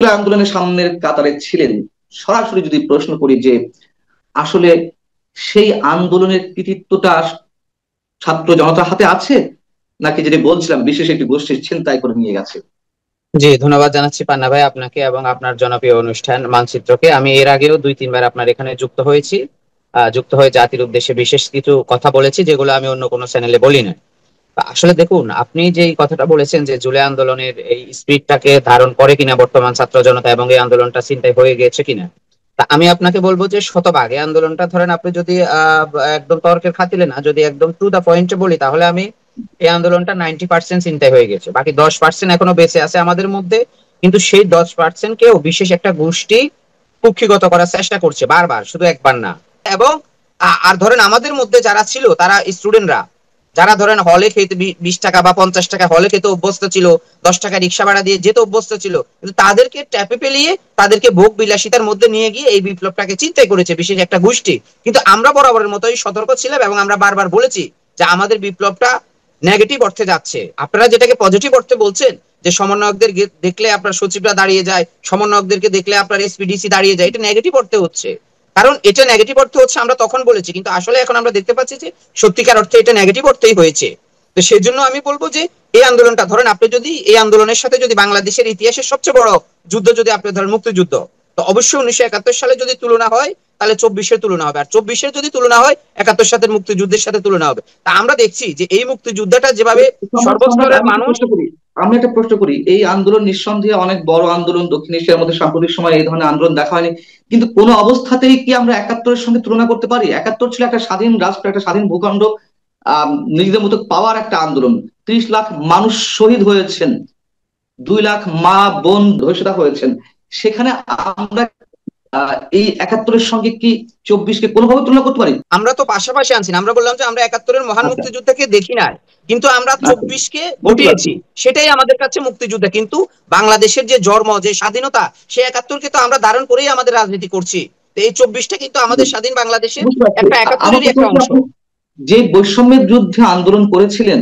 জুলাই আন্দোলনের সামনের কাতারে ছিলেন, সরাসরি যদি প্রশ্ন করি যে আসলে সেই আন্দোলনের কৃতিত্বটা ছাত্র জনতার হাতে আছে, নাকি যেটা বলছিলাম বিশেষ একটি গোষ্ঠীর ছিনতাই করে নিয়ে গেছে? জি, ধন্যবাদ জানাচ্ছি পান্না ভাই আপনাকে এবং আপনার জনপ্রিয় অনুষ্ঠান মানচিত্রকে। আমি এর আগেও 2-3 বার আপনার এখানে যুক্ত হয়েছি। যুক্ত হয়ে জাতির উদ্দেশ্যে বিশেষ কিছু কথা বলেছি, যেগুলো আমি অন্য কোনো চ্যানেলে বলি না। আসলে দেখুন, আপনি যে এই কথাটা বলেছেন যে জুলাই আন্দোলনের এই স্পিরিটটাকে ধারণ করে কিনা বর্তমান ছাত্র জনতা, এবং এই আন্দোলনটা চিন্তায় হয়ে গেছে কিনা, তা আমি আপনাকে বলবো যে শতভাগ এই আন্দোলনটা, ধরেন আপনি যদি একদম তর্কের খাতিরে না, যদি একদম টু দা পয়েন্টে বলি, তাহলে আমি এই আন্দোলনটা 90% চিন্তায় হয়ে গেছে, বাকি 10% এখনো বেঁচে আছে আমাদের মধ্যে। কিন্তু সেই 10% কেও বিশেষ একটা গোষ্ঠী কুক্ষিগত করার চেষ্টা করছে বারবার, শুধু একবার না। এবং আর ধরেন আমাদের মধ্যে যারা ছিল, তারা স্টুডেন্টরা, যারা ধরেন হলে খেতে 20 টাকা বা 50 টাকা হলে খেতে অভ্যস্ত ছিল, 10 টাকা রিক্সা ভাড়া দিয়ে যেতে অভ্যস্ত ছিল, কিন্তু তাদেরকে ট্যাপে পেলিয়ে তাদেরকে ভোগ বিলাসিতার মধ্যে নিয়ে গিয়ে এই বিপ্লবটাকে চিন্তাই করেছে বিশেষ একটা গোষ্ঠী। কিন্তু আমরা বরাবরের মতোই সতর্ক ছিলাম এবং আমরা বারবার বলেছি যে আমাদের বিপ্লবটা নেগেটিভ অর্থে যাচ্ছে। আপনারা যেটাকে পজিটিভ অর্থে বলছেন, যে সমন্বয়কদের দেখলে আপনার সচিবরা দাঁড়িয়ে যায়, সমন্বয়কদেরকে দেখলে আপনার এসপিডিসি দাঁড়িয়ে যায়, এটা নেগেটিভ অর্থে হচ্ছে। কারণ এটা নেগেটিভ অর্থে হচ্ছে আমরা তখন বলেছি, কিন্তু আসলে এখন আমরা দেখতে পাচ্ছি যে সত্যিকার অর্থে এটা নেগেটিভ অর্থেই হয়েছে। তো সেজন্য আমি বলবো যে এই আন্দোলনটা, ধরেন আপনি যদি এই আন্দোলনের সাথে যদি বাংলাদেশের ইতিহাসের সবচেয়ে বড় যুদ্ধ যদি আপনি ধরেন মুক্তিযুদ্ধ, তো অবশ্যই 1971 সালে যদি তুলনা হয় তাহলে 24-এর তুলনা হবে, আর 24-এর যদি তুলনা হয় 71 সালের মুক্তিযুদ্ধের সাথে তুলনা হবে। তা আমরা দেখছি যে এই মুক্তিযুদ্ধটা যেভাবে সম্রাট, সর্বস্তরের মানুষ। আমি একটা প্রশ্ন করি, এই আন্দোলন নিঃসন্দেহে অনেক বড় আন্দোলন, দক্ষিণ এশিয়ার মধ্যে সাম্প্রতিক সময় এই ধরনের আন্দোলন দেখা হয়নি, কিন্তু কোনো অবস্থাতেই কি আমরা 71-এর সঙ্গে তুলনা করতে পারি? 71 ছিল একটা স্বাধীন রাষ্ট্র, একটা স্বাধীন ভূখণ্ড, নিজেদের মতো পাওয়ার একটা আন্দোলন। 30 লাখ মানুষ শহীদ হয়েছেন, 2 লাখ মা বোন ধর্ষিতা হয়েছেন। সেখানে আমরা এই 71-এর সঙ্গে কি 24-কে কোনোভাবে তুলনা করতে পারি? আমরা তো পাশাপাশি আনছি না, আমরা বললাম যে আমরা 71-এর মহান আচ্ছা, মুক্তিযুদ্ধকে দেখি না, কিন্তু আমরা আচ্ছা, 24-কে বুঝতে পারছি। ঘটিয়েছি, সেটাই আমাদের কাছে মুক্তিযুদ্ধ। কিন্তু বাংলাদেশের যে জন্ম, যে স্বাধীনতা, সেই 71-কে তো আমরা ধারণ করেই আমাদের রাজনীতি করছি। তো এই 24-টা কিন্তু আমাদের স্বাধীন বাংলাদেশের বুঝতে পারছি। একটা আমার 71-এরই কথা একটা হচ্ছে, অংশ। আপনি যে বৈষম্যের বিরুদ্ধে আন্দোলন করেছিলেন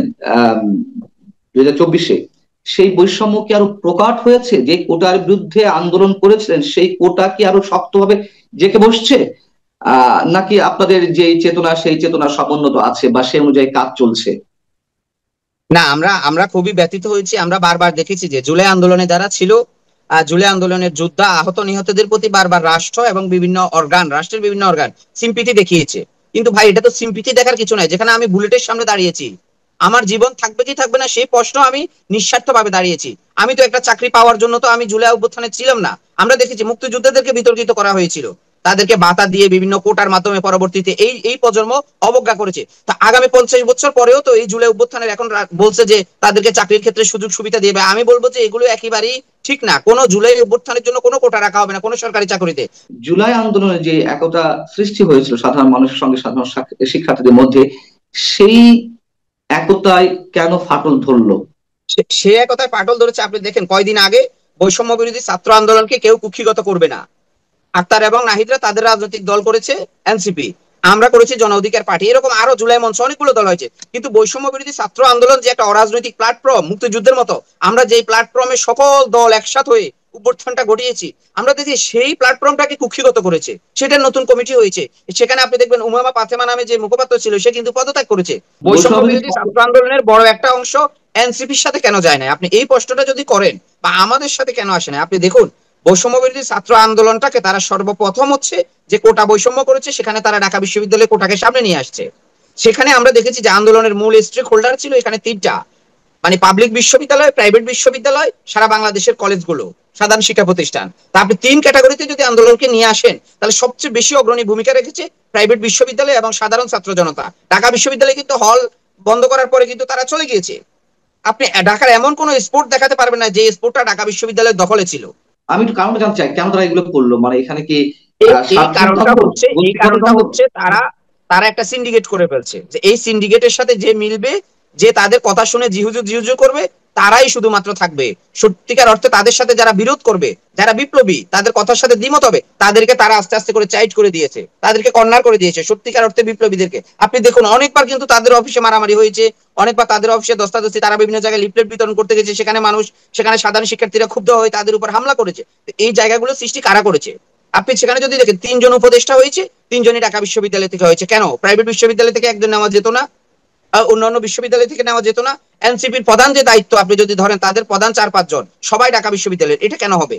2024-এ, সেই বৈষম্য কি আরো প্রকট হয়েছে? যে কোটার বিরুদ্ধে আন্দোলন করেছিলেন সেই কোটা কি আরো শক্তভাবে জেঁকে বসছে, নাকি আপনাদের যে চেতনা সেই চেতনা সমুন্নত আছে বা সেই অনুযায়ী কাজ চলছে? না, আমরা আমরা খুবই ব্যথিত হয়েছি। আমরা বারবার দেখেছি যে জুলাই আন্দোলনে যারা ছিল, জুলাই আন্দোলনের যোদ্ধা আহত নিহতদের প্রতি বারবার রাষ্ট্র এবং বিভিন্ন অর্গান, রাষ্ট্রের বিভিন্ন অর্গান সিম্পিতি দেখিয়েছে। কিন্তু ভাই, এটা তো সিম্পিতি দেখার কিছু নাই। যেখানে আমি বুলেটের সামনে দাঁড়িয়েছি, আমার জীবন থাকবে কি থাকবে না সেই প্রশ্ন আমি নিঃস্বার্থ ভাবে দাঁড়িয়েছি। আমি তো একটা চাকরি পাওয়ার জন্য তো আমি জুলাই অভ্যুত্থানে ছিলাম না। আমরা দেখেছি মুক্তিযোদ্ধাদেরকে বিতর্কিত করা হয়েছিল, তাদেরকে ভাতা দিয়ে বিভিন্ন কোটার মাধ্যমে পরবর্তীতে এই এই প্রজন্ম অবজ্ঞা করেছে। তা আগামী 50 বছর পরেও তো এই জুলাই অভ্যুত্থানের এখন বলছে যে তাদেরকে চাকরির ক্ষেত্রে সুযোগ সুবিধা দিবে। আমি বলবো যে এগুলো একেবারেই ঠিক না। কোনো জুলাই অভ্যুত্থানের জন্য কোনো কোটা রাখা হবে না কোনো সরকারি চাকরিতে। জুলাই আন্দোলনে যে একতা সৃষ্টি হয়েছিল সাধারণ মানুষের সঙ্গে সাধারণ শিক্ষার্থীদের মধ্যে, সেই একতায় কেন ফাটল ধরলো? সে একতায় পাটল ধরেছে। আপনি দেখেন কয়দিন আগে বৈষম্য বিরোধী ছাত্র আন্দোলনকে কেউ কুক্ষিগত করবে না। আক্তার এবং নাহিদরা তাদের রাজনৈতিক দল করেছে এনসিপি, আমরা করেছি জন অধিকার পার্টি, এরকম আরো জুলাই মঞ্চ অনেকগুলো দল হয়েছে। কিন্তু বৈষম্য বিরোধী ছাত্র আন্দোলন যে একটা অরাজনৈতিক প্ল্যাটফর্ম মুক্তিযুদ্ধের মতো, আমরা যেই প্ল্যাটফর্মে সকল দল একসাথ হয়ে অভ্যুত্থানটা ঘটিয়েছি, আমরা দেখি সেই প্ল্যাটফর্মটাকে কুক্ষিগত করেছে। সেটার নতুন কমিটি হয়েছে, সেখানে আপনি দেখবেন উমামা পাতেমা নামে যে মুখপাত্র ছিল সে কিন্তু পদত্যাগ করেছে। বৈষম্য বৈষম্য বিরোধী ছাত্র আন্দোলনের বড় একটা অংশ এনসিপির সাথে কেন যায় না? আপনি এই প্রশ্নটা যদি করেন, বা আমাদের সাথে কেন আসে না, আপনি দেখুন বৈষম্য বিরোধী ছাত্র আন্দোলনটাকে তারা সর্বপ্রথম হচ্ছে যে কোটা বৈষম্য করেছে, সেখানে তারা ঢাকা বিশ্ববিদ্যালয়ের কোটাকে সামনে নিয়ে আসছে। সেখানে আমরা দেখেছি যে আন্দোলনের মূল স্টেক হোল্ডার ছিল এখানে তিনটা, মানে পাবলিক বিশ্ববিদ্যালয়, প্রাইভেট বিশ্ববিদ্যালয়, সারা বাংলাদেশের কলেজগুলো, সাধারণ শিক্ষা প্রতিষ্ঠান। তা আপনি তিন ক্যাটাগরিতে যদি আন্দোলনকে নিয়ে আসেন, তাহলে সবচেয়ে বেশি অগ্রণী ভূমিকা রেখেছে প্রাইভেট বিশ্ববিদ্যালয় এবং সাধারণ ছাত্র জনতা। ঢাকা বিশ্ববিদ্যালয় কিন্তু হল বন্ধ করার পরে কিন্তু তারা চলে গিয়েছে। আপনি ঢাকার এমন কোন স্পোর্ট দেখাতে পারবেন না যে স্পোর্টটা ঢাকা বিশ্ববিদ্যালয়ের দখলে ছিল। আমি একটু কারণটা জানতে চাই, কেন তারা এগুলো করলো? মানে এখানে কি এই কারণটা স্বার্থের হচ্ছে, এই বুদ্ধিগত কারণটা দ্বন্দ্ব? হচ্ছে তারা তারা একটা সিন্ডিকেট করে ফেলছে, যে এই সিন্ডিকেটের সাথে যে মিলবে, যে তাদের কথা শুনে জিহুজু জিহুজু করবে, তারাই শুধুমাত্র থাকবে। সত্যিকার অর্থে তাদের সাথে যারা বিরোধ করবে, যারা বিপ্লবী, তাদের কথার সাথে দ্বিমত হবে, তাদেরকে তারা আস্তে আস্তে করে চাইট করে দিয়েছে, তাদেরকে কর্নার করে দিয়েছে। সত্যিকার অর্থে বিপ্লবীদেরকে আপনি দেখুন, অনেকবার কিন্তু তাদের অফিসে মারামারি হয়েছে, অনেকবার তাদের অফিসে দস্তাদস্তি, তারা বিভিন্ন জায়গায় লিফলেট বিতরণ করতে গেছে, সেখানে মানুষ, সেখানে সাধারণ শিক্ষার্থীরা ক্ষুব্ধ হয়ে তাদের উপর হামলা করেছে। এই জায়গাগুলো সৃষ্টি কারা করেছে? আপনি সেখানে যদি দেখেন 3 জন উপদেষ্টা হয়েছে, 3 জনই ঢাকা বিশ্ববিদ্যালয় থেকে হয়েছে। কেন প্রাইভেট বিশ্ববিদ্যালয় থেকে একজন নেওয়া যেত না? অন্যান্য বিশ্ববিদ্যালয় থেকে নেওয়া যেত না? এনসিপির প্রধান যে দায়িত্ব আপনি যদি ধরেন, তাদের প্রধান 4-5 জন সবাই ঢাকা বিশ্ববিদ্যালয়ের, এটা কেন হবে?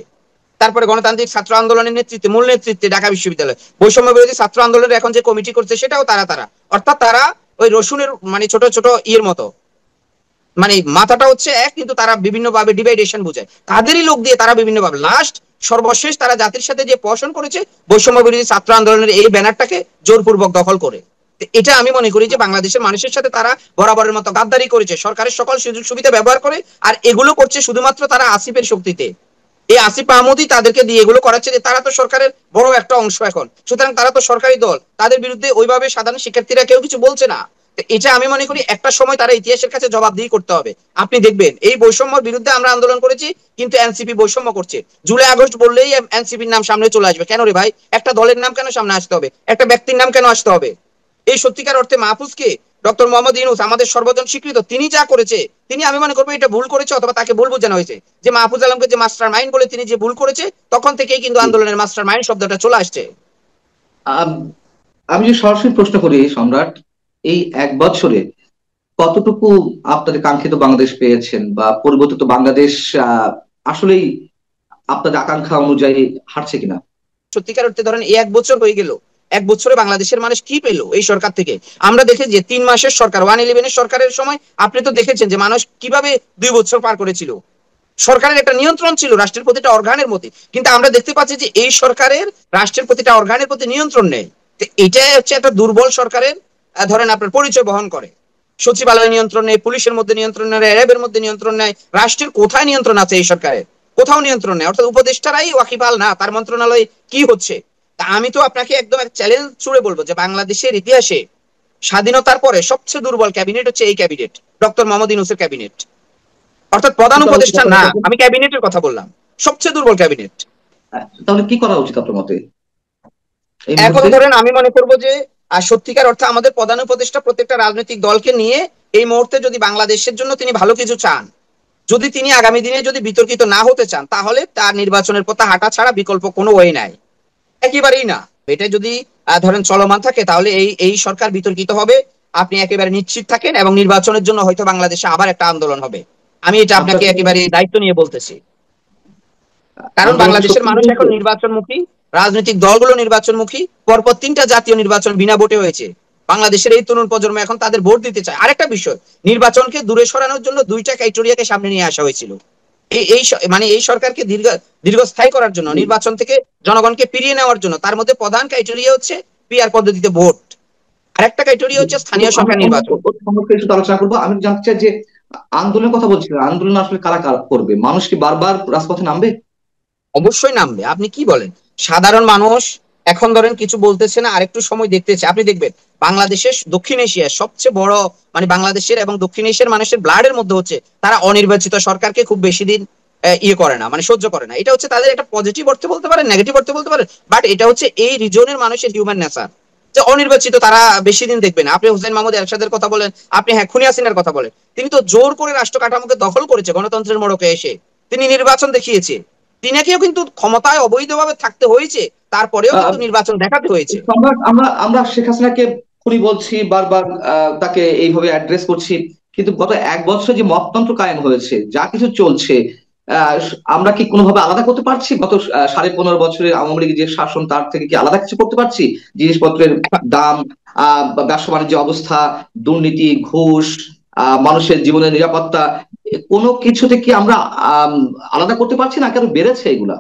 তারপরে গণতান্ত্রিক ছাত্র আন্দোলনের নেতৃত্বে, মূল নেতৃত্বে ঢাকা বিশ্ববিদ্যালয়। বৈষম্য বিরোধী ছাত্র আন্দোলনের এখন যে কমিটি করছে সেটাও তারা অর্থাৎ তারা ওই রসুনের মানে ছোট ছোট ইয়ের মতো, মানে মাথাটা হচ্ছে এক, কিন্তু তারা বিভিন্ন ভাবে ডিভাইডেশন বোঝায়, তাদেরই লোক দিয়ে তারা বিভিন্ন ভাবে লাস্ট সর্বশেষ তারা জাতির সাথে যে পোষণ করেছে বৈষম্য বিরোধী ছাত্র আন্দোলনের এই ব্যানারটাকে জোরপূর্বক দখল করে। এটা আমি মনে করি যে বাংলাদেশের মানুষের সাথে তারা বরাবরের মতো গাদ্দারি করেছে, সরকারের সকল সুযোগ সুবিধা ব্যবহার করে, আর এগুলো করছে শুধুমাত্র তারা আসিফের শক্তিতে। এই আসিফ মাহমুদই তাদেরকে দিয়ে এগুলো করাচ্ছে, যে তারা তো সরকারের বড় একটা অংশ এখন, সুতরাং তারা তো সরকারি দল, তাদের বিরুদ্ধে ওইভাবে সাধারণ শিক্ষার্থীরা কেউ কিছু বলছে না। এটা আমি মনে করি একটা সময় তারা ইতিহাসের কাছে জবাবদিহি করতে হবে। আপনি দেখবেন এই বৈষম্যের বিরুদ্ধে আমরা আন্দোলন করেছি, কিন্তু এনসিপি বৈষম্য করছে। জুলাই আগস্ট বললেই এনসিপির নাম সামনে চলে আসবে। কেন রে ভাই? একটা দলের নাম কেন সামনে আসতে হবে? একটা ব্যক্তির নাম কেন আসতে হবে? এই সত্যিকার অর্থে মাহফুজকে, ডক্টর মোহাম্মদ ইউনূস আমাদের সর্বজন স্বীকৃত, তিনি যা করেছে, তিনি আমি মনে করবো এটা ভুল করেছে, অথবা তাকে ভুল বোঝানো হয়েছে। যে মাহফুজ আলমকে যে মাস্টার মাইন্ড বলে তিনি যে ভুল করেছে, তখন থেকেই কিন্তু আন্দোলনের মাস্টার মাইন্ড শব্দটা চলে আসছে। আম, আমি যে সরাসরি প্রশ্ন করি সম্রাট, এই 1 বছরে কতটুকু আপনাদের কাঙ্ক্ষিত বাংলাদেশ পেয়েছেন, বা পরিবর্তিত বাংলাদেশ আসলেই আপনাদের আকাঙ্ক্ষা অনুযায়ী হাঁটছে কিনা? সত্যিকার অর্থে ধরেন এই 1 বছর হয়ে গেল, 1 বছরে বাংলাদেশের মানুষ কি পেলো এই সরকার থেকে? আমরা দেখেছি যে 3 মাসের সরকার, 111 সরকারের সময় আপনি তো দেখেছেন যে মানুষ কিভাবে 2 বছর পার করেছিল। সরকারের একটা নিয়ন্ত্রণ ছিল রাষ্ট্রের প্রতিটা অর্গানের মধ্যে, কিন্তু আমরা দেখতে পাচ্ছি যে এই সরকারের রাষ্ট্রের প্রতিটা অর্গানের প্রতি নিয়ন্ত্রণ নেই। তো এটাই হচ্ছে একটা দুর্বল সরকারের ধরেন আপনার পরিচয় বহন করে। সচিবালয় নিয়ন্ত্রণ নেই, পুলিশের মধ্যে নিয়ন্ত্রণ নেই, র্যাবের মধ্যে নিয়ন্ত্রণ নেই, রাষ্ট্রের কোথায় নিয়ন্ত্রণ আছে এই সরকারের? কোথাও নিয়ন্ত্রণ নেই। অর্থাৎ উপদেষ্টারাই ওয়াকিবহাল না তার মন্ত্রণালয়ে কি হচ্ছে। তা আমি তো আপনাকে একদম এক চ্যালেঞ্জ ছুড়ে বলবো যে বাংলাদেশের ইতিহাসে স্বাধীনতার পরে সবচেয়ে দুর্বল ক্যাবিনেট হচ্ছে এই ক্যাবিনেট, ডক্টর মোহাম্মদ ইউনূসের ক্যাবিনেট। অর্থাৎ প্রধান কি করা উচিত উপদেষ্টা আপনার না, মতে? আমি ক্যাবিনেটের কথা বললাম, সবচেয়ে দুর্বল ক্যাবিনেট। তাহলে কি করা উচিত আপনার মতে এই এখন মুহূর্তে? ধরেন আমি মনে করবো যে সত্যিকার অর্থে আমাদের প্রধান উপদেষ্টা প্রত্যেকটা রাজনৈতিক দলকে নিয়ে এই মুহূর্তে যদি বাংলাদেশের জন্য তিনি ভালো কিছু চান, যদি তিনি আগামী দিনে যদি বিতর্কিত না হতে চান, তাহলে তার নির্বাচনের পথে হাঁটা ছাড়া বিকল্প কোনো ওয়ে নাই, একেবারেই না। এটা যদি ধরেন চলমান থাকে, তাহলে এই এই সরকার বিতর্কিত হবে, আপনি একেবারে নিশ্চিত থাকেন, এবং নির্বাচনের জন্য হয়তো বাংলাদেশে আবার একটা আন্দোলন হবে। আমি এটা আপনার আপনাকে কি একেবারে দায়িত্ব নিয়ে বলতেছি। কারণ আন্দোলন কি বাংলাদেশের সত্যি মানুষ হয়েছে? এখন নির্বাচনমুখী, রাজনৈতিক দলগুলো নির্বাচনমুখী। পরপর 3টা জাতীয় নির্বাচন বিনা ভোটে হয়েছে। বাংলাদেশের এই তরুণ প্রজন্ম এখন তাদের ভোট দিতে চায়। আরেকটা বিষয়, নির্বাচনকে দূরে সরানোর জন্য 2টা ক্রাইটেরিয়াকে সামনে নিয়ে আসা হয়েছিল। মানে এই সরকারকে দীর্ঘস্থায়ী করার জন্য, জি। নির্বাচন থেকে জনগণকে ফিরিয়ে নেওয়ার জন্য। তার মধ্যে প্রধান ক্রাইটেরিয়া হচ্ছে পিআর পদ্ধতিতে ভোট, আরেকটা ক্রাইটেরিয়া হচ্ছে স্থানীয় আমি সরকার আমরা নির্বাচন। ওর সম্পর্কে একটু আলোচনা করবো। আমি জানতে চাই যে আন্দোলনের কথা বলছিলেন, আন্দোলন আসলে কারা কারা করবে? মানুষ কি বারবার রাজপথে নামবে? অবশ্যই নামবে। আপনি কি বলেন? সাধারণ মানুষ এখন ধরেন কিছু বলতেছে না, আরেকটু সময় দেখতেছে। আপনি দেখবেন বাংলাদেশের, দক্ষিণ এশিয়ার সবচেয়ে বড়, মানে বাংলাদেশের এবং দক্ষিণ এশিয়ার মানুষের ব্লাডের মধ্যে হচ্ছে তারা অনির্বাচিত সরকারকে খুব বেশি দিন ইয়ে করে না, মানে সহ্য করে না। এটা হচ্ছে তাদের একটা পজিটিভ অর্থে বলতে পারেন, নেগেটিভ অর্থে বলতে পারেন, বাট এটা হচ্ছে এই রিজনের মানুষের হিউম্যান নেচার, যে অনির্বাচিত তারা বেশি দিন দেখবে না। আপনি হোসেন মাহমুদ এরশাদের কথা বলেন, আপনি হ্যাঁ খুনি হাসিনার কথা বলেন, তিনি তো জোর করে রাষ্ট্র কাঠামোকে দখল করেছে গণতন্ত্রের মোড়কে এসে। তিনি নির্বাচন দেখিয়েছে, তিনাকেও কিন্তু ক্ষমতায় অবৈধভাবে থাকতে হয়েছে, তারপরেও আহ, কিন্তু নির্বাচন দেখাতে হয়েছে। সম্রাট, আমরা আমরা শেখ হাসিনাকে খুনি বলছি বারবার, তাকে এইভাবে অ্যাড্রেস করছি, কিন্তু গত 1 বছরে যে মততন্ত্র কায়েম হয়েছে, যা কিছু চলছে, আমরা কি কোনোভাবে আলাদা করতে পারছি গত 15.5 বছরের আওয়ামী লীগের যে শাসন, তার থেকে কি আলাদা কিছু করতে পারছি? জিনিসপত্রের দাম, ব্যবসা বাণিজ্য অবস্থা, দুর্নীতি, ঘুষ, মানুষের জীবনের নিরাপত্তা, কোনো কিছুতে কি আমরা আম, আলাদা করতে পারছি না? কেন বেড়েছে এগুলা?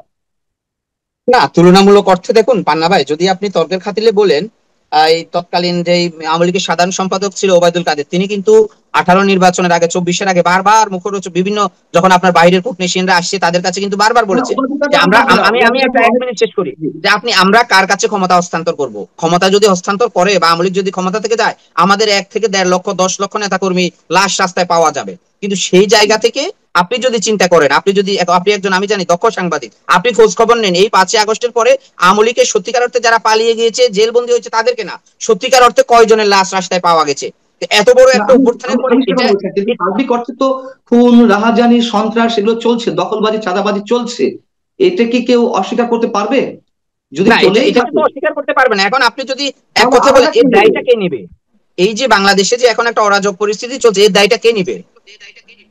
না, তুলনামূলক অর্থে দেখুন পান্না ভাই, যদি আপনি তর্কের খাতিরে বলেন, এই তৎকালীন যে আওয়ামী লীগের সাধারণ সম্পাদক ছিল ওবায়দুল কাদের, তিনি কিন্তু 18 নির্বাচনের আগে, 24-এর আগে বারবার মুখরোচক বিভিন্ন, যখন আপনার বাইরের কূটনীতিকরা আসছে তাদের কাছে কিন্তু বারবার না, বলেছে ওবায়দুল যে কাদের আমরা, আপনার আমি আমি ওবায়দুল একটা কাদের 1 মিনিট শেষ করি, জি। যে আমরা কার কাছে ক্ষমতা হস্তান্তর করব? ক্ষমতা যদি হস্তান্তর করে বা আওয়ামী লীগ যদি ক্ষমতা থেকে যায়, আমাদের 1 থেকে 1.5 লক্ষ 10 লক্ষ নেতাকর্মী লাশ রাস্তায় পাওয়া যাবে। কিন্তু সেই জায়গা থেকে আপনি যদি চিন্তা করেন, আপনি একজন, আমি জানি, দক্ষ সাংবাদিক, আপনি খোঁজ খবর নেন এই 5ই আগস্টের পরে আওয়ামী লীগের সত্যিকার অর্থে যারা পালিয়ে গিয়েছে, জেলবন্দি হয়েছে, তাদেরকে না, সত্যিকার অর্থে কয়জনের লাশ রাস্তায় পাওয়া গেছে। তো এত বড় না, একটা আমি অভ্যুত্থানের আমি পরে আমি সেটা এটা বলছি না, কিন্তু সার্বিক অর্থে তো খুন, রাহাজানি, সন্ত্রাস এগুলো চলছে, দখলবাজি, চাঁদাবাজি চলছে। এটা কি কেউ অস্বীকার করতে পারবে? যদি না, এটা চলেই এটাকে থাকে তো অস্বীকার করতে পারবে না। এখন আপনি যদি এক তাহলে কথা বলেন, আলাদা কে এর নেবে? দায়টা কে নিবে? এই যে বাংলাদেশে যে এখন একটা অরাজক পরিস্থিতি চলছে, এর দায়টা কে নিবে?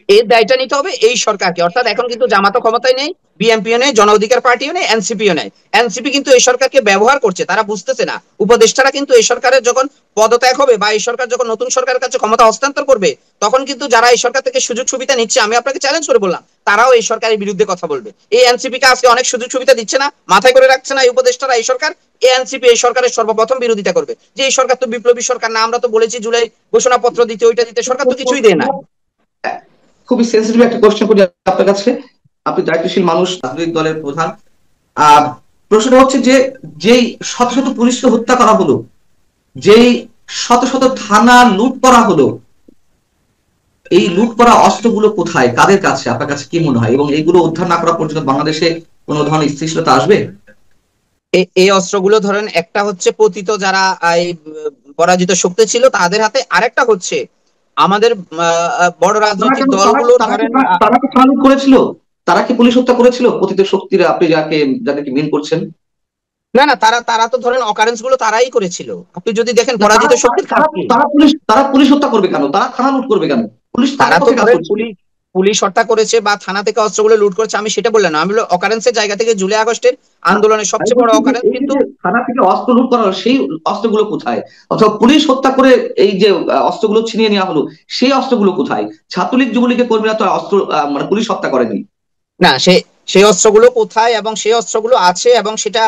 এর দায়টা নিতে হবে এই সরকারকে। অর্থাৎ এখন কিন্তু জামাতও ক্ষমতায় নেই, বিএনপিও নেই, জন অধিকার পার্টিও নেই, এনসিপিও নেই। এনসিপি কিন্তু এই সরকারকে ব্যবহার করছে, তারা বুঝতেছে না। উপদেষ্টারা কিন্তু এই সরকারের যখন পদত্যাগ হবে বা এই সরকার যখন নতুন সরকারের কাছে ক্ষমতা হস্তান্তর করবে, তখন কিন্তু যারা এই সরকার থেকে সুযোগ সুবিধা নিচ্ছে, আমি আপনাকে চ্যালেঞ্জ করে বললাম, তারাও এই সরকারের বিরুদ্ধে কথা বলবে। এই এনসিপি কে আজকে অনেক সুযোগ সুবিধা দিচ্ছে না, মাথায় করে রাখছে না এই উপদেষ্টারা, এই সরকার। এই এনসিপি এই সরকারের সর্বপ্রথম বিরোধিতা করবে, যে এই সরকার তো বিপ্লবী সরকার না, আমরা তো বলেছি জুলাই ঘোষণাপত্র দিতে, ওইটা দিতে, সরকার তো কিছুই দেয় না। খুবই সেন্সিটিভ একটা কোশ্চেন করি আপনার কাছে। আপনি দায়িত্বশীল মানুষ, রাজনৈতিক দলের প্রধান। আহ প্রশ্নটা হচ্ছে যে, যেই শত শত পুলিশকে হত্যা করা হলো, যেই শত শত থানা লুট করা হলো, এই লুট করা অস্ত্রগুলো কোথায়, কাদের কাছে, আপনার কাছে কি মনে হয়? এবং এইগুলো উদ্ধার না করা পর্যন্ত বাংলাদেশে কোনো ধরনের স্থিতিশীলতা আসবে? এই অস্ত্রগুলো ধরেন, একটা হচ্ছে পতিত যারা এই পরাজিত শক্তি ছিল তাদের হাতে, আরেকটা হচ্ছে আমাদের বড় রাজনৈতিক দলগুলো ধরেন। তারা কি থানা লুট করেছিল? তারা কি পুলিশ হত্যা করেছিল? পতিত শক্তিরা, আপনি যাদেরকে মিন করছেন? না না, তারা তারা তো ধরেন অকারেন্স গুলো তারাই করেছিল। আপনি যদি দেখেন না, পরাজিত শক্তির কাজ কি? তারা পুলিশ হত্যা করবে কেন? তারা থানা লুট করবে কেন? পুলিশ তারা তাদের তো পক্ষে কাজ ধরেন করছে। পুলিশ পুলিশ হত্যা করেছে বা থানা থেকে অস্ত্রগুলো লুট করেছে, আমি সেটা বললাম না। আমি বললাম অকারেন্সের জায়গা থেকে জুলাই আগস্টের আন্দোলনের আমি সবচেয়ে বড় বলছি যে অকারেন্স এই যে কিন্তু। যে থানা থেকে অস্ত্র লুট করা হলো, সেই অস্ত্রগুলো কোথায়? অথবা পুলিশ হত্যা করে এই যে অস্ত্রগুলো ছিনিয়ে নেওয়া হলো, সেই অস্ত্রগুলো কোথায়? ছাত্রলীগ, যুবলীগের কর্মীরা তো অস্ত্র মানে পুলিশ হত্যা করেনি। না, সেই অস্ত্রগুলো কোথায় এবং সেই অস্ত্রগুলো আছে, এবং সেটা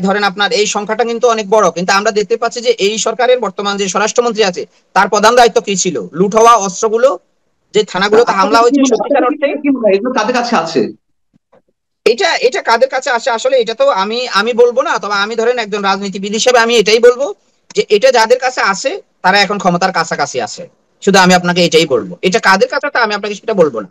ধরেন আপনার এই সংখ্যাটা কিন্তু অনেক বড়। কিন্তু আমরা দেখতে পাচ্ছি যে এই সরকারের বর্তমান যে স্বরাষ্ট্রমন্ত্রী আছে, তার প্রধান দায়িত্ব কি ছিল? লুট হওয়া অস্ত্রগুলো, যে থানাগুলোতে আপনার হামলা কাছে কি হয়েছে মনে হয়? সত্যিকার অর্থে। কি মনে হয় এগুলো কাদের কাছে আছে? এটা এটা কাদের কাছে আসে আসলে এটা তো আমি আমি বলবো না। তবে আমি ধরেন একজন রাজনীতিবিদ হিসেবে আমি এটাই বলবো, যে এটা যাদের কাছে আছে তারা এখন ক্ষমতার কাছাকাছি আছে। শুধু আমি আপনাকে এটাই বলবো, এটা কাদের কাছে তা আমি আপনাকে সেটা বলবো না।